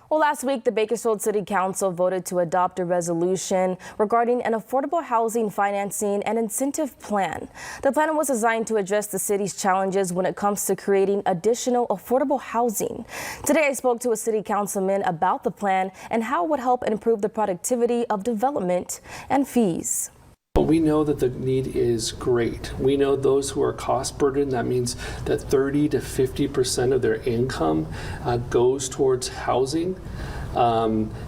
Well, last week, the Bakersfield City Council voted to adopt a resolution regarding an affordable housing financing and incentive plan. The plan was designed to address the city's challenges when it comes to creating additional affordable housing. Today, I spoke to a city councilman about the plan and how it would help improve the productivity of development and fees. We know that the need is great. We know those who are cost burdened, that means that 30 to 50% of their income goes towards housing.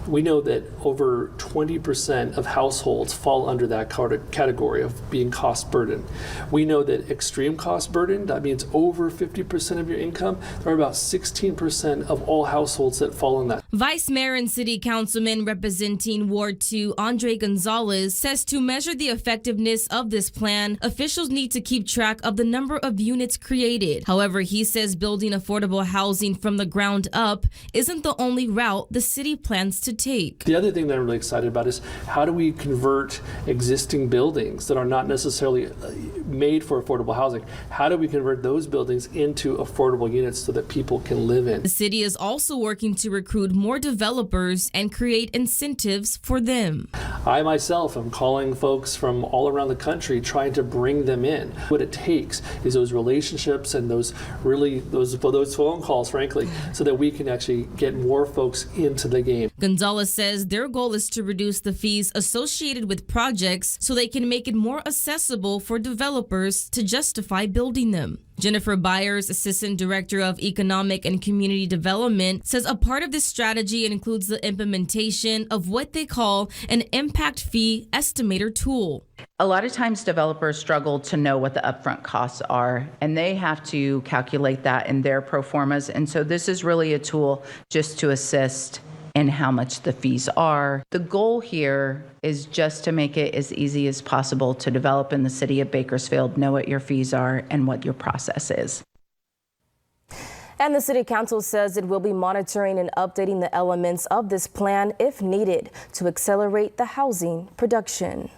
We know that over 20% of households fall under that category of being cost burdened. We know that extreme cost burden, that means over 50% of your income. There are about 16% of all households that fall in that. Vice Mayor and City Councilman representing Ward 2, Andrae Gonzales, says to measure the effectiveness of this plan, officials need to keep track of the number of units created. However, he says building affordable housing from the ground up isn't the only route the city plans to take. The other thing that I'm really excited about is how do we convert existing buildings that are not necessarily made for affordable housing? How do we convert those buildings into affordable units so that people can live in? The city is also working to recruit more developers and create incentives for them. I myself am calling folks from all around the country, trying to bring them in. What it takes is those relationships and those phone calls, frankly, so that we can actually get more folks into the game. Gonzales says their goal is to reduce the fees associated with projects so they can make it more accessible for developers to justify building them. Jennifer Byers, Assistant Director of Economic and Community Development, says a part of this strategy includes the implementation of what they call an impact fee estimator tool. A lot of times developers struggle to know what the upfront costs are, and they have to calculate that in their pro formas. And so this is really a tool just to assist in how much the fees are. The goal here is just to make it as easy as possible to develop in the city of Bakersfield, know what your fees are and what your process is. And the City Council says it will be monitoring and updating the elements of this plan if needed to accelerate the housing production.